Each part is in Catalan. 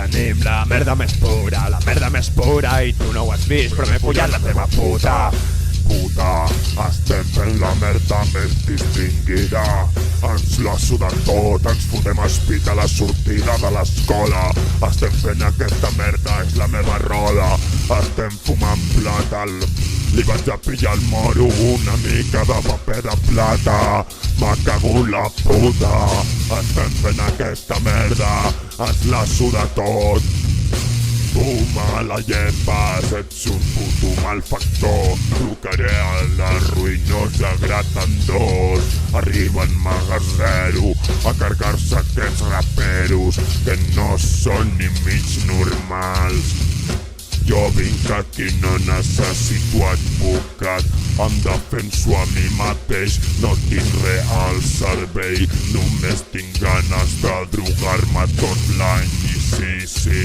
tenim la merda més pura i tu no ho has vist, però m'he follat la teva puta. Estem fent la merda més distinguida. Ens la suda tot, ens fotem espit a la sortida de l'escola. Estem fent aquesta merda, és la meva roda. Estem fumant plàtal. Li vaig a pillar el moro una mica de paper de plata. M'ha cagut la puta. Estem fent aquesta merda, ens la suda tot. Fuma la llepa, ets un puto malfactor. Trucaré a la ruïnosa Gratan2. Arriben Magasero a cargar-se aquests raperos que no són ni mig normals. Jo vinc aquí, no necessito advocat. Em defenso a mi mateix, no tinc real servei. Només tinc ganes de drogar-me tot l'any. I sí,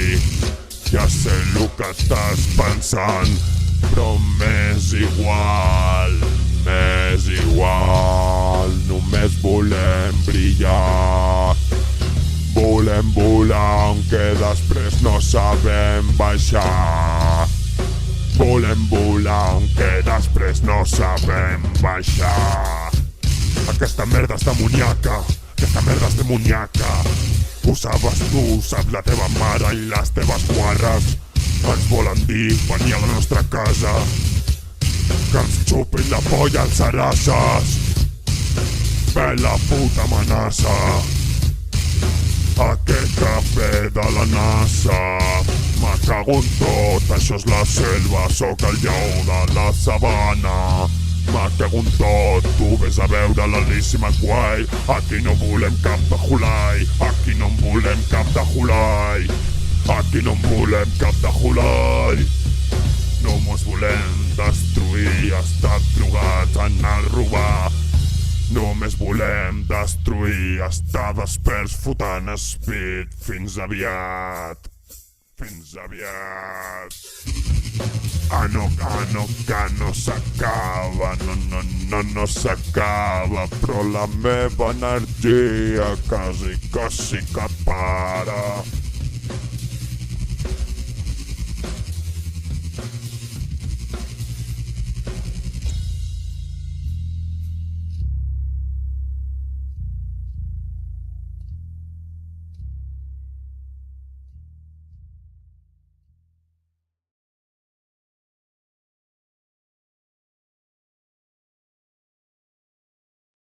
ja sé el que estàs pensant, però m'és igual, només volem brillar. Volem volar, aunque després no sabem baixar. Volem volar, aunque després no sabem baixar. Aquesta merda és demoníaca, aquesta merda és demoníaca. Ho sabes tu, ho sap la teva mare i les teves guarres. Ens volen dir venir a la nostra casa, que ens xupin la polla als Sarasses. Ve la puta amenaça, aquest cafè de la NASA. Me cago en tot, això és la selva, sóc el lleó de la sabana. Me cago en tot, tu ves a veure l'Alicia McGuire. Aquí no volem cap de Julai, aquí no en volem cap de Julai. Aquí no en volem cap de Julai. No mos volem destruir, estar drogats, anar a robar. Només volem destruir, estar desperts fotant espit. Fins aviat. Fins aviat. Que no s'acaba, no s'acaba, però la meva energia quasi que sí que para.